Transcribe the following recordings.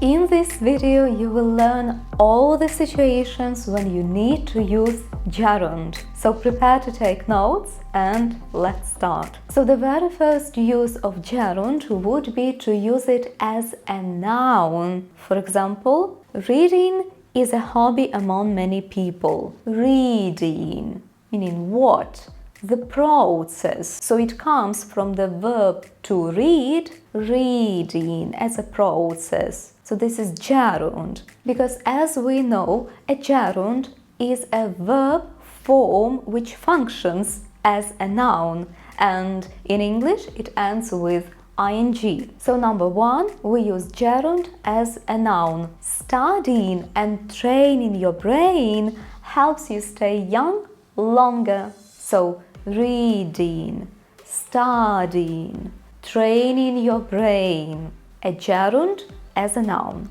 In this video, you will learn all the situations when you need to use gerund. So prepare to take notes and let's start. So the very first use of gerund would be to use it as a noun. For example, reading is a hobby among many people. Reading, meaning what? The process. So it comes from the verb to read, reading as a process. So this is gerund, because as we know, a gerund is a verb form which functions as a noun, and in English it ends with ing. So number one, we use gerund as a noun. Studying and training your brain helps you stay young longer. So reading, studying, training your brain, a gerund as a noun.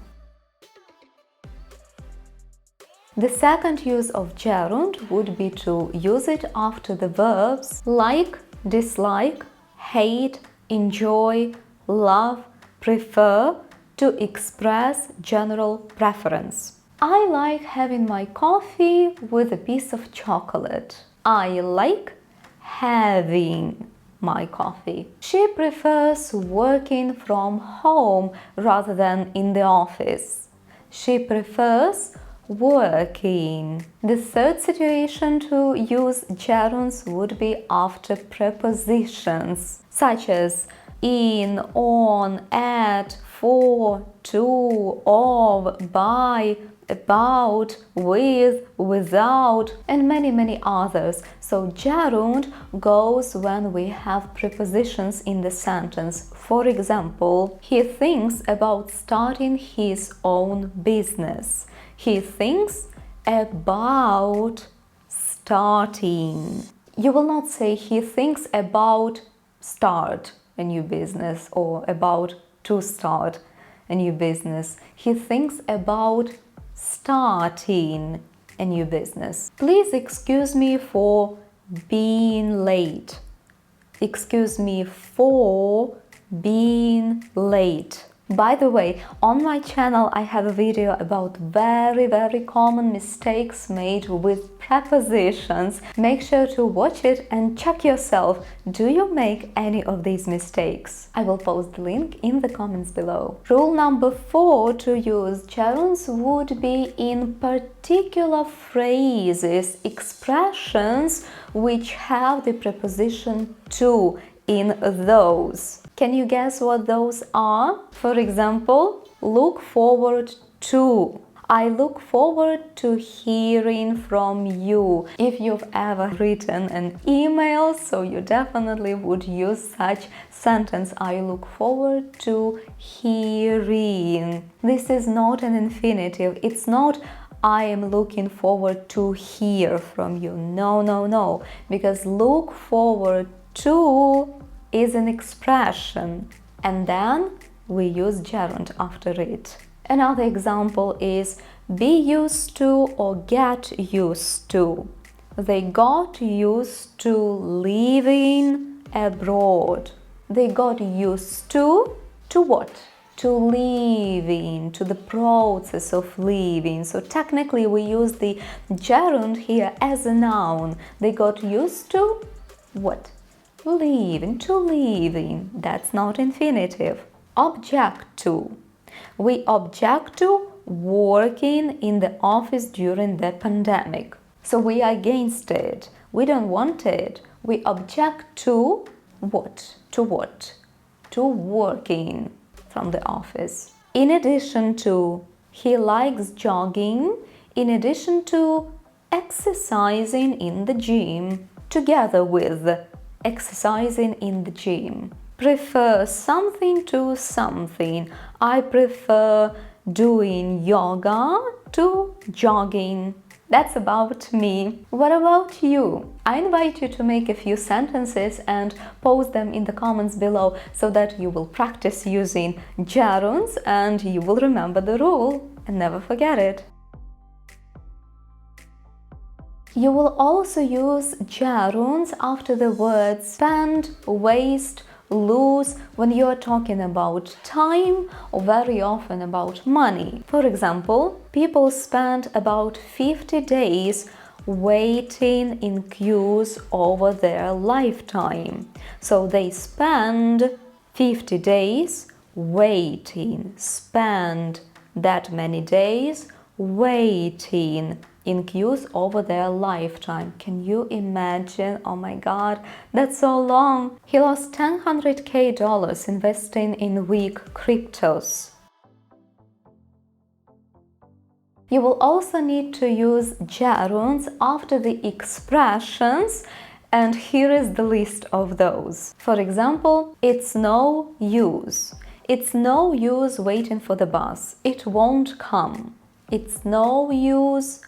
The second use of gerund would be to use it after the verbs like, dislike, hate, enjoy, love, prefer, to express general preference. I like having my coffee with a piece of chocolate. I like having my coffee. She prefers working from home rather than in the office. She prefers working. The third situation to use gerunds would be after prepositions, such as in, on, at, for, to, of, by, about, with, without, and many others. So gerund goes when we have prepositions in the sentence. For example, he thinks about starting his own business. He thinks about starting. You will not say he thinks about start a new business or about to start a new business. He thinks about starting a new business. Please excuse me for being late. Excuse me for being late. By the way, on my channel I have a video about very common mistakes made with prepositions. Make sure to watch it and check yourself. Do you make any of these mistakes? I will post the link in the comments below. Rule number 4 to use gerunds would be in particular phrases, expressions which have the preposition to in those. Can you guess what those are? For example, look forward to. I look forward to hearing from you. If you've ever written an email, so you definitely would use such sentence. I look forward to hearing. This is not an infinitive. It's not I am looking forward to hear from you. No. Because look forward to is an expression, and then we use gerund after it. Another example is be used to or get used to. They got used to living abroad. They got used to what? To living, to the process of living. So technically we use the gerund here as a noun. They got used to what? Living, to living. That's not infinitive. Object to. We object to working in the office during the pandemic. So we are against it. We don't want it. We object to what? To what? To working from the office. In addition to, he likes jogging. In addition to, exercising in the gym. Together with exercising in the gym. Prefer something to something. I prefer doing yoga to jogging. That's about me. What about you? I invite you to make a few sentences and post them in the comments below so that you will practice using gerunds and you will remember the rule and never forget it. You will also use gerunds after the words spend, waste lose when you're talking about time or very often about money. For example, people spend about 50 days waiting in queues over their lifetime. So they spend 50 days waiting, spend that many days waiting in queues over their lifetime. Can you imagine? Oh my god, that's so long. He lost $100K investing in weak cryptos. You will also need to use gerunds after the expressions, and here is the list of those. For example, it's no use. It's no use waiting for the bus. It won't come. It's no use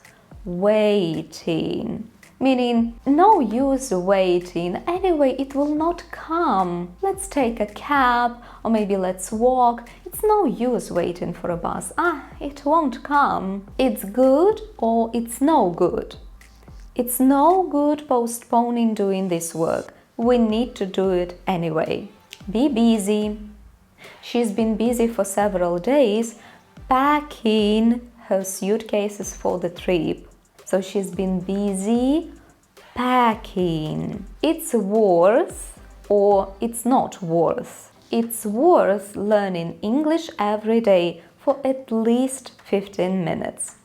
waiting. Meaning, no use waiting. Anyway, it will not come. Let's take a cab, or maybe let's walk. It's no use waiting for a bus. It won't come. It's good or it's no good. It's no good postponing doing this work. We need to do it anyway. Be busy. She's been busy for several days packing her suitcases for the trip. So she's been busy packing. It's worth or it's not worth. It's worth learning English every day for at least 15 minutes.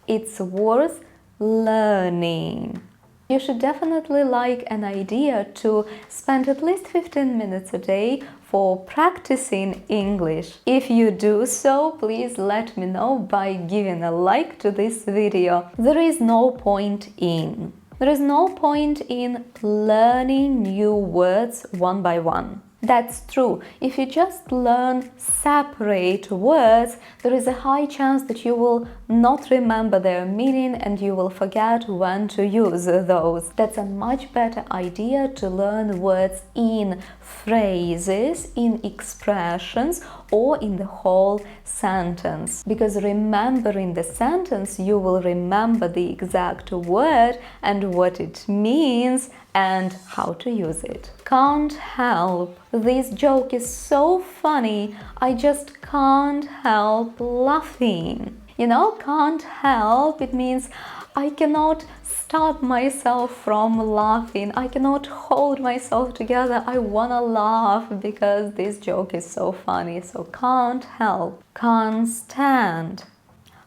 It's worth learning. You should definitely like an idea to spend at least 15 minutes a day for practicing English. If you do so, please let me know by giving a like to this video. There is no point in learning new words one by one. That's true. If you just learn separate words, there is a high chance that you will not remember their meaning and you will forget when to use those. That's a much better idea to learn words in phrases, in expressions, or in the whole sentence. Because remembering the sentence, you will remember the exact word and what it means and how to use it. Can't help. This joke is so funny. I just can't help laughing. You know, can't help, it means I cannot stop myself from laughing. I cannot hold myself together. I wanna laugh because this joke is so funny. So can't help. Can't stand.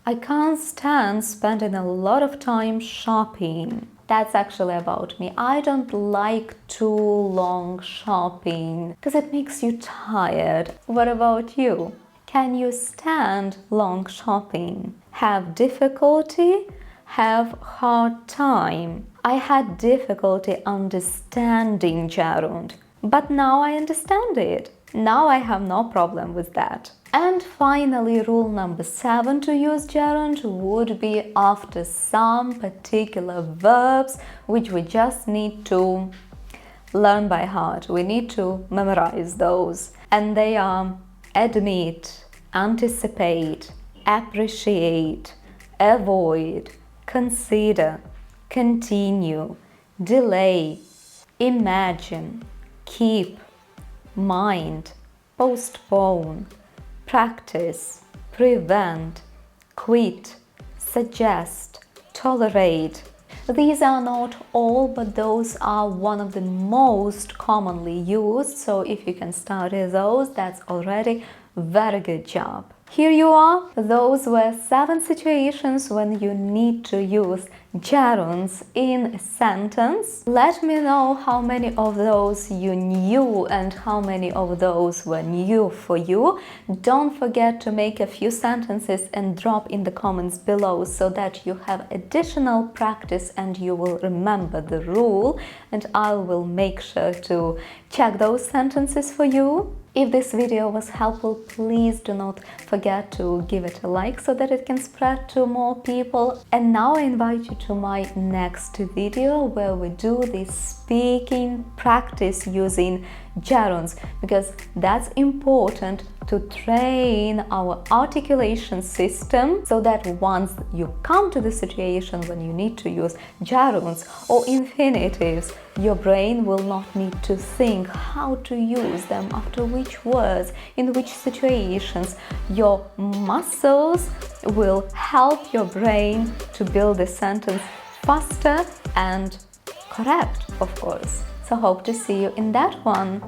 I can't stand spending a lot of time shopping. That's actually about me. I don't like too long shopping because it makes you tired. What about you? Can you stand long shopping? Have difficulty? Have hard time? I had difficulty understanding gerund, but now I understand it. Now I have no problem with that. And finally, rule number 7 to use gerund would be after some particular verbs which we just need to learn by heart. We need to memorize those. And they are admit, anticipate, appreciate, avoid, consider, continue, delay, imagine, keep, mind, postpone, practice, prevent, quit, suggest, tolerate. These are not all, but those are one of the most commonly used. So if you can study those, that's already a very good job. Here you are. Those were 7 situations when you need to use gerunds in a sentence. Let me know how many of those you knew and how many of those were new for you. Don't forget to make a few sentences and drop in the comments below so that you have additional practice and you will remember the rule, and I will make sure to check those sentences for you. If this video was helpful, please do not forget to give it a like so that it can spread to more people. And now I invite you to my next video where we do this speaking practice using gerunds, because that's important to train our articulation system so that once you come to the situation when you need to use gerunds or infinitives, your brain will not need to think how to use them, after which words, in which situations. Your muscles will help your brain to build a sentence faster and correct, of course. So hope to see you in that one.